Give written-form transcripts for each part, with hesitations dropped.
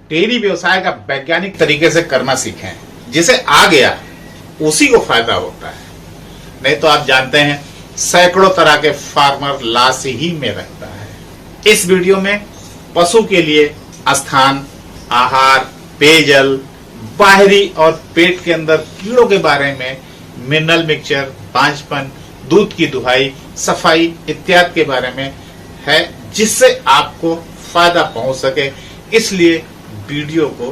Dairy व्यवसाय का वैज्ञानिक तरीके से करना सीखें। जिसे आ गया उसी को फायदा होता है, नहीं तो आप जानते हैं सैकड़ों तरह के फार्मर लाश ही में रहता है। इस वीडियो में पशु के लिए स्थान, आहार, पेयजल, बाहरी और पेट के अंदर कीड़ों के बारे में, मिनरल मिक्सचर, बांझपन, दूध की दुहाई, सफाई इत्यादि के बारे में है, जिससे आपको फायदा पहुंच सके। इसलिए वीडियो को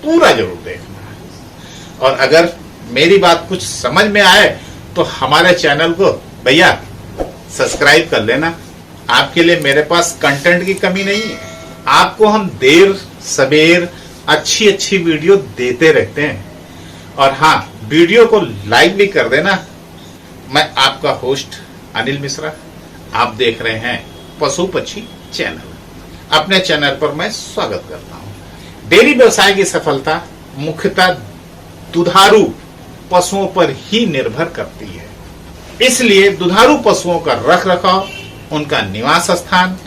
पूरा जरूर देखना है। और अगर मेरी बात कुछ समझ में आए तो हमारे चैनल को भैया सब्सक्राइब कर लेना। आपके लिए मेरे पास कंटेंट की कमी नहीं है। आपको हम देर सबेर अच्छी अच्छी वीडियो देते रहते हैं। और हाँ, वीडियो को लाइक भी कर देना। मैं आपका होस्ट अनिल मिश्रा, आप देख रहे हैं पशु पक्षी चैनल। अपने चैनल पर मैं स्वागत करता हूं। डेयरी व्यवसाय की सफलता मुख्यतः दुधारू पशुओं पर ही निर्भर करती है। इसलिए दुधारू पशुओं का रख रखाव, उनका निवास स्थान,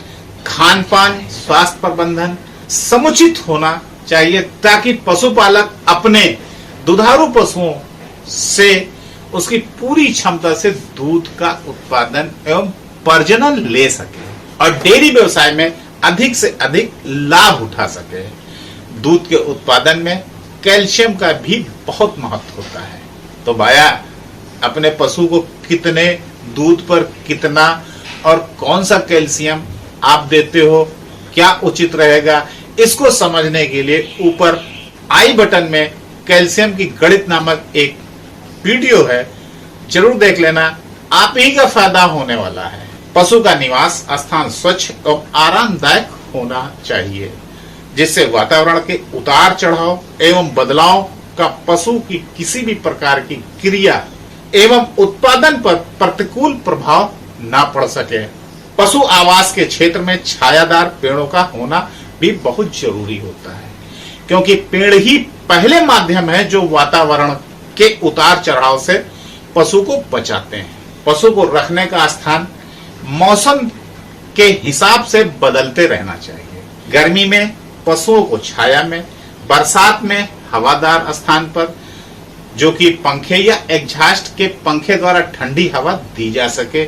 खान पान, स्वास्थ्य प्रबंधन समुचित होना चाहिए, ताकि पशुपालक अपने दुधारू पशुओं से उसकी पूरी क्षमता से दूध का उत्पादन एवं प्रजनन ले सके और डेयरी व्यवसाय में अधिक से अधिक लाभ उठा सके। दूध के उत्पादन में कैल्शियम का भी बहुत महत्व होता है। तो भाया, अपने पशु को कितने दूध पर कितना और कौन सा कैल्शियम आप देते हो, क्या उचित रहेगा, इसको समझने के लिए ऊपर आई बटन में कैल्शियम की गणित नामक एक वीडियो है, जरूर देख लेना। आप ही का फायदा होने वाला है। पशु का निवास स्थान स्वच्छ और आरामदायक होना चाहिए, जिससे वातावरण के उतार चढ़ाव एवं बदलाव का पशु की किसी भी प्रकार की क्रिया एवं उत्पादन पर प्रतिकूल प्रभाव न पड़ सके। पशु आवास के क्षेत्र में छायादार पेड़ों का होना भी बहुत जरूरी होता है, क्योंकि पेड़ ही पहले माध्यम है जो वातावरण के उतार चढ़ाव से पशु को बचाते हैं। पशु को रखने का स्थान मौसम के हिसाब से बदलते रहना चाहिए। गर्मी में पशुओं को छाया में, बरसात में हवादार स्थान पर, जो कि पंखे या एग्जॉस्ट के पंखे द्वारा ठंडी हवा दी जा सके,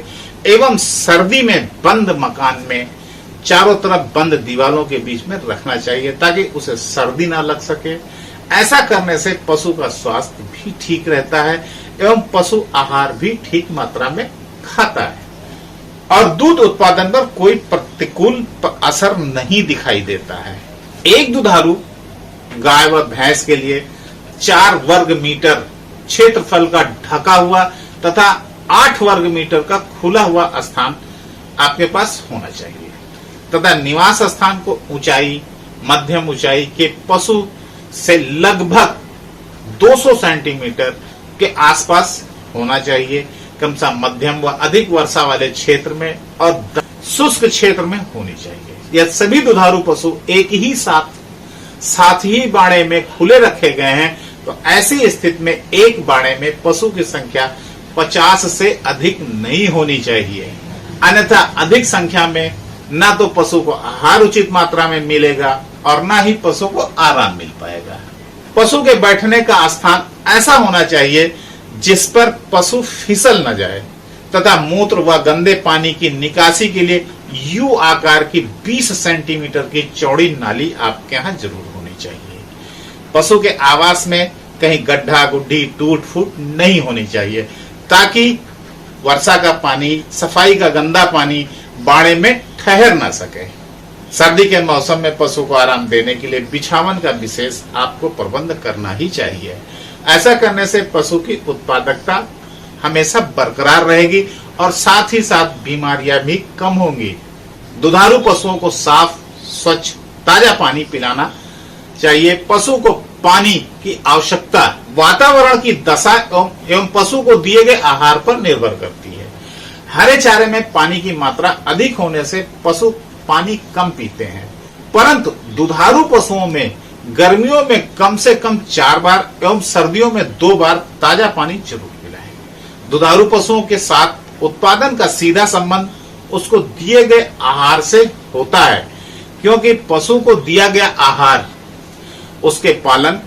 एवं सर्दी में बंद मकान में चारों तरफ बंद दीवारों के बीच में रखना चाहिए, ताकि उसे सर्दी ना लग सके। ऐसा करने से पशु का स्वास्थ्य भी ठीक रहता है एवं पशु आहार भी ठीक मात्रा में खाता है और दूध उत्पादन पर कोई प्रतिकूल असर नहीं दिखाई देता है। एक दुधारू गाय व भैंस के लिए 4 वर्ग मीटर क्षेत्रफल का ढका हुआ तथा 8 वर्ग मीटर का खुला हुआ स्थान आपके पास होना चाहिए तथा निवास स्थान को ऊंचाई, मध्यम ऊंचाई के पशु से लगभग 200 सेंटीमीटर के आसपास होना चाहिए। कम से कम मध्यम व अधिक वर्षा वाले क्षेत्र में और शुष्क क्षेत्र में होनी चाहिए। यह सभी दुधारू पशु एक ही साथ ही बाड़े में खुले रखे गए हैं, तो ऐसी स्थिति में एक बाड़े में पशु की संख्या 50 से अधिक नहीं होनी चाहिए। अन्यथा अधिक संख्या में ना तो पशु को आहार उचित मात्रा में मिलेगा और ना ही पशु को आराम मिल पाएगा। पशु के बैठने का स्थान ऐसा होना चाहिए जिस पर पशु फिसल न जाए तथा मूत्र व गंदे पानी की निकासी के लिए यू आकार की 20 सेंटीमीटर की चौड़ी नाली आपके यहाँ जरूर होनी चाहिए। पशु के आवास में कहीं गड्ढा गुड्ढी टूट फूट नहीं होनी चाहिए, ताकि वर्षा का पानी, सफाई का गंदा पानी बाड़े में ठहर ना सके। सर्दी के मौसम में पशु को आराम देने के लिए बिछावन का विशेष आपको प्रबंध करना ही चाहिए। ऐसा करने से पशु की उत्पादकता हमेशा बरकरार रहेगी और साथ ही साथ बीमारियां भी कम होंगी। दुधारू पशुओं को साफ, स्वच्छ, ताजा पानी पिलाना चाहिए। पशु को पानी की आवश्यकता वातावरण की दशा एवं पशु को दिए गए आहार पर निर्भर करती है। हरे चारे में पानी की मात्रा अधिक होने से पशु पानी कम पीते हैं, परंतु दुधारू पशुओं में गर्मियों में कम से कम 4 बार एवं सर्दियों में 2 बार ताजा पानी जरूर पिलाएं। दुधारू पशुओं के साथ उत्पादन का सीधा संबंध उसको दिए गए आहार से होता है, क्योंकि पशु को दिया गया आहार उसके पालन,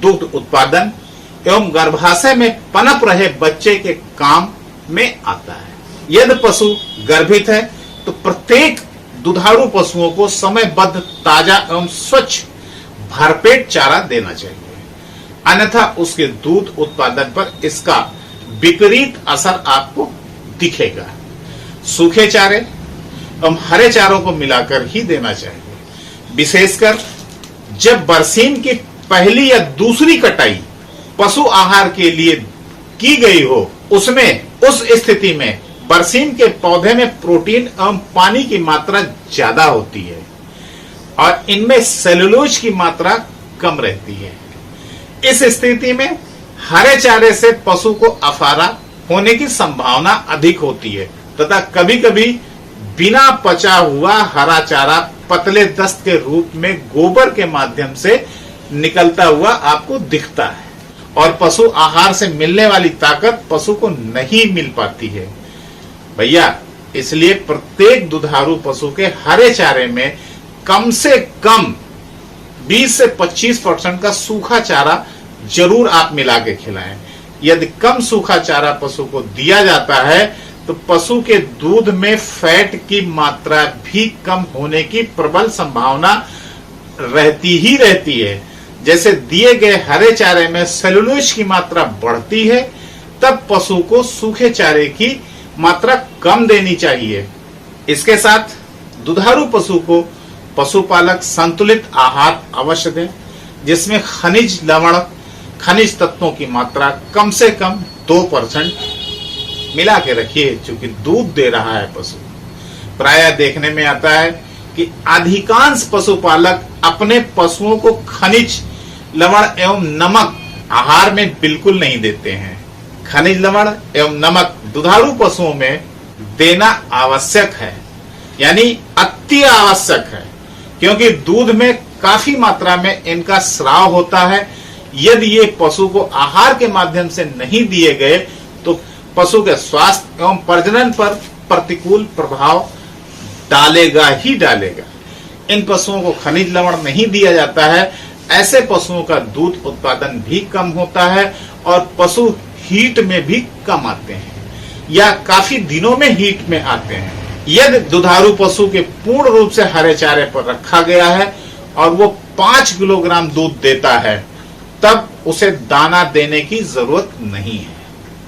दूध उत्पादन एवं गर्भाशय में पनप रहे बच्चे के काम में आता है। यदि पशु गर्भित है तो प्रत्येक दुधारू पशुओं को समयबद्ध ताजा एवं स्वच्छ भरपेट चारा देना चाहिए, अन्यथा उसके दूध उत्पादन पर इसका विपरीत असर आपको दिखेगा। सूखे चारे एवं हरे चारों को मिलाकर ही देना चाहिए, विशेषकर जब बरसीम की पहली या दूसरी कटाई पशु आहार के लिए की गई हो। उस स्थिति में बरसीम के पौधे में प्रोटीन एवं पानी की मात्रा ज्यादा होती है और इनमें सेलुलोज की मात्रा कम रहती है। इस स्थिति में हरे चारे से पशु को अफारा होने की संभावना अधिक होती है तथा कभी कभी बिना पचा हुआ हरा चारा पतले दस्त के रूप में गोबर के माध्यम से निकलता हुआ आपको दिखता है और पशु आहार से मिलने वाली ताकत पशु को नहीं मिल पाती है। भैया, इसलिए प्रत्येक दुधारू पशु के हरे चारे में कम से कम 20 से 25% का सूखा चारा जरूर आप मिला के खिलाएं। यदि कम सूखा चारा पशु को दिया जाता है तो पशु के दूध में फैट की मात्रा भी कम होने की प्रबल संभावना रहती ही रहती है। जैसे दिए गए हरे चारे में सेलुलोज की मात्रा बढ़ती है, तब पशु को सूखे चारे की मात्रा कम देनी चाहिए। इसके साथ दुधारू पशु को पशुपालक संतुलित आहार अवश्य दें, जिसमें खनिज लवण, खनिज तत्वों की मात्रा कम से कम 2% मिला के रखिए, क्योंकि दूध दे रहा है पशु। प्रायः देखने में आता है कि अधिकांश पशुपालक अपने पशुओं को खनिज लवण एवं नमक आहार में बिल्कुल नहीं देते हैं। खनिज लवण एवं नमक दुधारू पशुओं में देना आवश्यक है, यानी अति आवश्यक है, क्योंकि दूध में काफी मात्रा में इनका स्राव होता है। यदि ये पशु को आहार के माध्यम से नहीं दिए गए तो पशु के स्वास्थ्य एवं प्रजनन पर प्रतिकूल प्रभाव डालेगा ही डालेगा। इन पशुओं को खनिज लवण नहीं दिया जाता है, ऐसे पशुओं का दूध उत्पादन भी कम होता है और पशु हीट में भी कम आते हैं या काफी दिनों में हीट में आते हैं। यदि दुधारू पशु के पूर्ण रूप से हरे चारे पर रखा गया है और वो 5 किलोग्राम दूध देता है, तब उसे दाना देने की जरूरत नहीं है।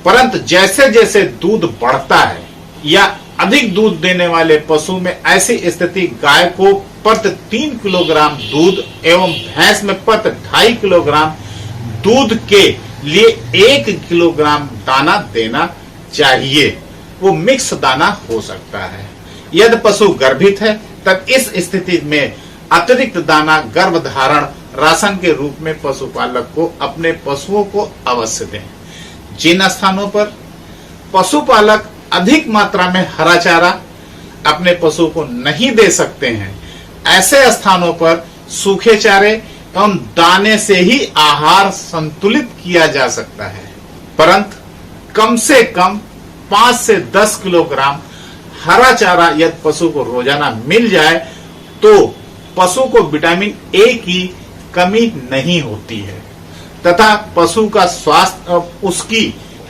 परंतु जैसे जैसे दूध बढ़ता है या अधिक दूध देने वाले पशु में ऐसी स्थिति गाय को प्रति 3 किलोग्राम दूध एवं भैंस में प्रति 2.5 किलोग्राम दूध के लिए 1 किलोग्राम दाना देना चाहिए। वो मिक्स दाना हो सकता है। यदि पशु गर्भित है तब इस स्थिति में अतिरिक्त दाना गर्भधारण राशन के रूप में पशुपालक को अपने पशुओं को अवश्य दें। जिन स्थानों पर पशुपालक अधिक मात्रा में हरा चारा अपने पशु को नहीं दे सकते हैं, ऐसे स्थानों पर सूखे चारे एवं दाने से ही आहार संतुलित किया जा सकता है। परंतु कम से कम 5 से 10 किलोग्राम हरा चारा यदि पशु को रोजाना मिल जाए तो पशु को विटामिन ए की कमी नहीं होती है तथा पशु का स्वास्थ्य और उसकी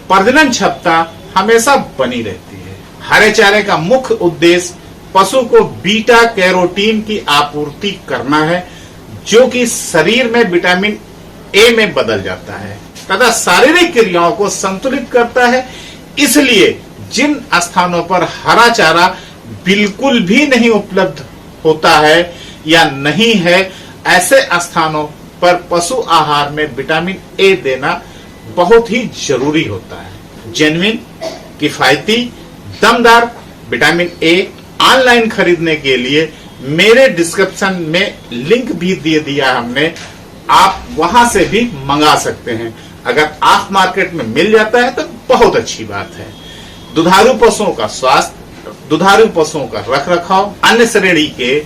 प्रजनन क्षमता हमेशा बनी रहती है। हरे चारे का मुख्य उद्देश्य पशु को बीटा कैरोटीन की आपूर्ति करना है, जो कि शरीर में विटामिन ए में बदल जाता है तथा शारीरिक क्रियाओं को संतुलित करता है। इसलिए जिन स्थानों पर हरा चारा बिल्कुल भी नहीं उपलब्ध होता है या नहीं है, ऐसे स्थानों पर पशु आहार में विटामिन ए देना बहुत ही जरूरी होता है। जेन्युइन, किफायती, दमदार विटामिन ए ऑनलाइन खरीदने के लिए मेरे डिस्क्रिप्शन में लिंक भी दे दिया हमने, आप वहां से भी मंगा सकते हैं। अगर ऑफ मार्केट में मिल जाता है तो बहुत अच्छी बात है। दुधारू पशुओं का स्वास्थ्य, दुधारू पशुओं का रख रखाव अन्य श्रेणी के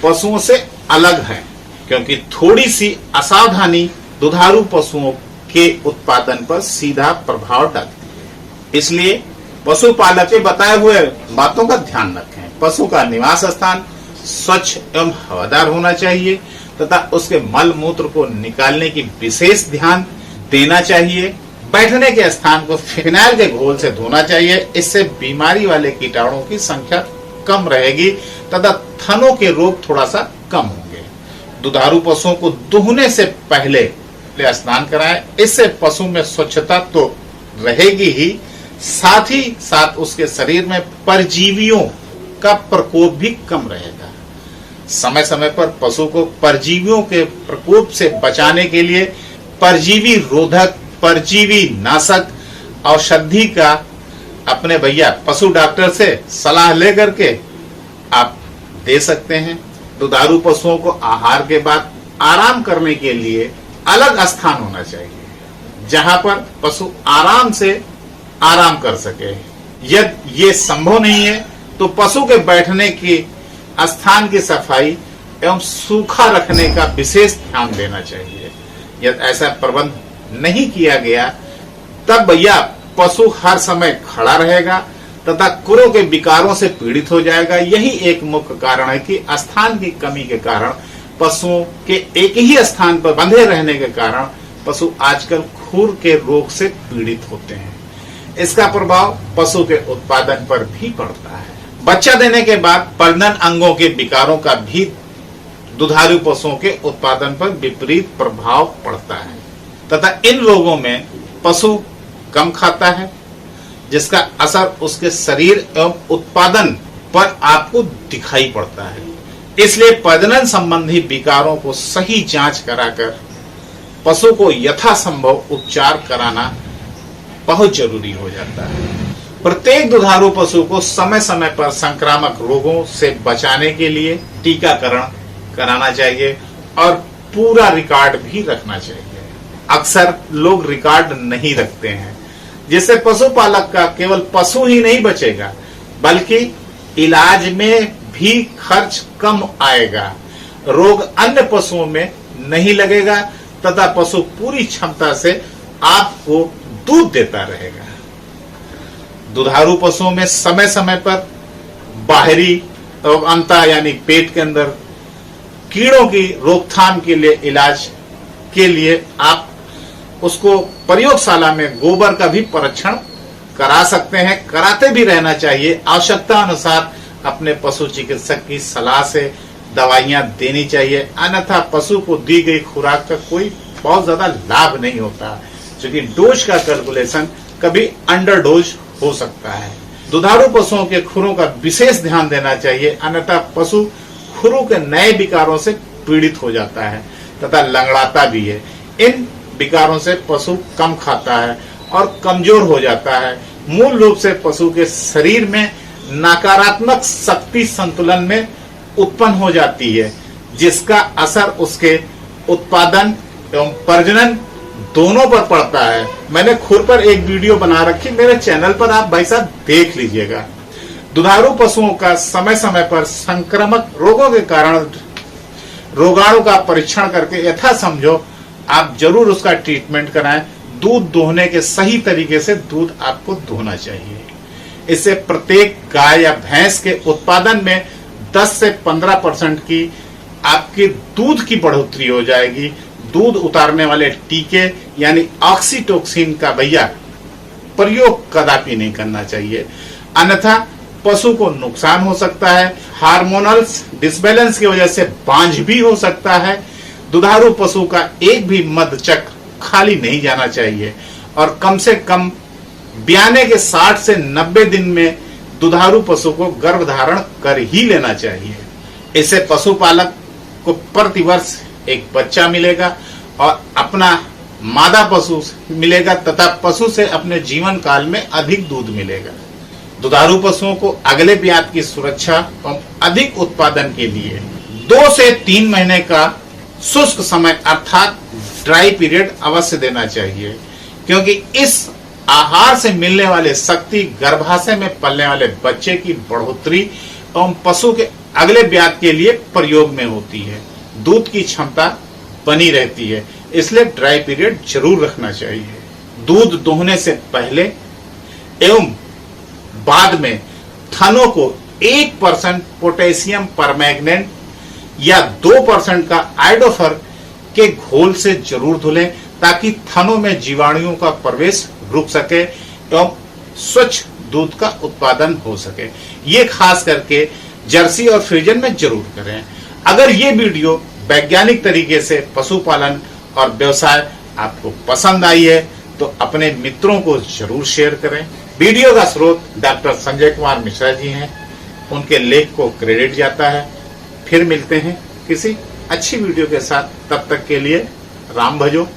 पशुओं से अलग है, क्योंकि थोड़ी सी असावधानी दुधारू पशुओं के उत्पादन पर सीधा प्रभाव डालती है। इसलिए पशुपालक के बताए हुए बातों का ध्यान रखें। पशु का निवास स्थान स्वच्छ एवं हवादार होना चाहिए। तथा उसके मल मूत्र को निकालने की विशेष ध्यान देना चाहिए। बैठने के स्थान को फिनाइल के घोल से धोना चाहिए। इससे बीमारी वाले कीटाणुओं की संख्या कम रहेगी तथा थनों के रोग थोड़ा सा कम होंगे। दुधारू पशुओं को दुहने से पहले स्नान कराएं। इससे पशु में स्वच्छता तो रहेगी ही, साथ ही साथ उसके शरीर में परजीवियों का प्रकोप भी कम रहेगा। समय समय पर पशु को परजीवियों के प्रकोप से बचाने के लिए परजीवी रोधक, परजीवी नाशक औषधि का अपने भैया पशु डॉक्टर से सलाह लेकर के आप दे सकते हैं। दुधारू पशुओं को आहार के बाद आराम करने के लिए अलग स्थान होना चाहिए जहां पर पशु आराम से आराम कर सके। यदि ये संभव नहीं है तो पशु के बैठने के स्थान की सफाई एवं सूखा रखने का विशेष ध्यान देना चाहिए। यदि ऐसा प्रबंध नहीं किया गया तब भैया पशु हर समय खड़ा रहेगा तथा खुरों के विकारों से पीड़ित हो जाएगा। यही एक मुख्य कारण है कि स्थान की कमी के कारण पशुओं के एक ही स्थान पर बंधे रहने के कारण पशु आजकल खुर के रोग से पीड़ित होते हैं। इसका प्रभाव पशु के उत्पादन पर भी पड़ता है। बच्चा देने के बाद प्रजनन अंगों के विकारों का भी दुधारू पशुओं के उत्पादन पर विपरीत प्रभाव पड़ता है तथा इन रोगों में पशु कम खाता है, जिसका असर उसके शरीर एवं उत्पादन पर आपको दिखाई पड़ता है। इसलिए प्रजनन संबंधी विकारों को सही जांच कराकर पशु को यथासंभव उपचार कराना बहुत जरूरी हो जाता है। प्रत्येक दुधारू पशु को समय समय पर संक्रामक रोगों से बचाने के लिए टीकाकरण कराना चाहिए और पूरा रिकॉर्ड भी रखना चाहिए। अक्सर लोग रिकॉर्ड नहीं रखते हैं, जिससे पशुपालक का केवल पशु ही नहीं बचेगा बल्कि इलाज में भी खर्च कम आएगा, रोग अन्य पशुओं में नहीं लगेगा तथा पशु पूरी क्षमता से आपको दूध देता रहेगा। दुधारू पशुओं में समय समय पर बाहरी एवं अंता यानी पेट के अंदर कीड़ों की रोकथाम के लिए इलाज के लिए आप उसको प्रयोगशाला में गोबर का भी परीक्षण करा सकते हैं, कराते भी रहना चाहिए। आवश्यकता अनुसार अपने पशु चिकित्सक की सलाह से दवाइयां देनी चाहिए, अन्यथा पशु को दी गई खुराक का कोई बहुत ज्यादा लाभ नहीं होता, क्योंकि डोज का कैलकुलेशन कभी अंडर डोज हो सकता है। दुधारू पशुओं के खुरों का विशेष ध्यान देना चाहिए, अन्यथा पशु खुरों के नए विकारों से पीड़ित हो जाता है तथा लंगड़ाता भी है। इन विकारों से पशु कम खाता है और कमजोर हो जाता है। मूल रूप से पशु के शरीर में नकारात्मक शक्ति संतुलन में उत्पन्न हो जाती है, जिसका असर उसके उत्पादन एवं प्रजनन दोनों पर पड़ता है। मैंने खुद पर एक वीडियो बना रखी, मेरे चैनल पर आप भाई साहब देख लीजिएगा। दुधारू पशुओं का समय समय पर संक्रामक रोगों के कारण रोगाणु का परीक्षण करके यथासंभव आप जरूर उसका ट्रीटमेंट कराएं। दूध दोहने के सही तरीके से दूध आपको दोहना चाहिए। इससे प्रत्येक गाय या भैंस के उत्पादन में 10 से 15% की आपकी दूध की बढ़ोतरी हो जाएगी। दूध उतारने वाले टीके यानी ऑक्सीटोसिन का भैया प्रयोग कदापि नहीं करना चाहिए, अन्यथा पशु को नुकसान हो सकता है। हार्मोनल डिसबैलेंस की वजह से बांझ भी हो सकता है। दुधारू पशु का एक भी मदचक खाली नहीं जाना चाहिए और कम से कम ब्याने के 60 से 90 दिन में दुधारू पशु को गर्भधारण कर ही लेना चाहिए। इससे पशुपालक को प्रतिवर्ष एक बच्चा मिलेगा और अपना मादा पशु मिलेगा तथा पशु से अपने जीवन काल में अधिक दूध मिलेगा। दुधारू पशुओं को अगले ब्यात की सुरक्षा और अधिक उत्पादन के लिए 2 से 3 महीने का शुष्क समय अर्थात ड्राई पीरियड अवश्य देना चाहिए, क्योंकि इस आहार से मिलने वाले शक्ति गर्भाशय में पलने वाले बच्चे की बढ़ोतरी एवं पशु के अगले ब्यात के लिए प्रयोग में होती है। दूध की क्षमता बनी रहती है, इसलिए ड्राई पीरियड जरूर रखना चाहिए। दूध दोहने से पहले एवं बाद में थनों को 1% पोटेशियम परमैंगनेट या 2% का आयोडोफर के घोल से जरूर धुलें, ताकि थनों में जीवाणुओं का प्रवेश रुक सके एवं स्वच्छ दूध का उत्पादन हो सके। ये खास करके जर्सी और फ्रीजन में जरूर करें। अगर ये वीडियो वैज्ञानिक तरीके से पशुपालन और व्यवसाय आपको पसंद आई है तो अपने मित्रों को जरूर शेयर करें। वीडियो का स्रोत डॉक्टर संजय कुमार मिश्रा जी हैं, उनके लेख को क्रेडिट जाता है। फिर मिलते हैं किसी अच्छी वीडियो के साथ, तब तक के लिए राम भजो।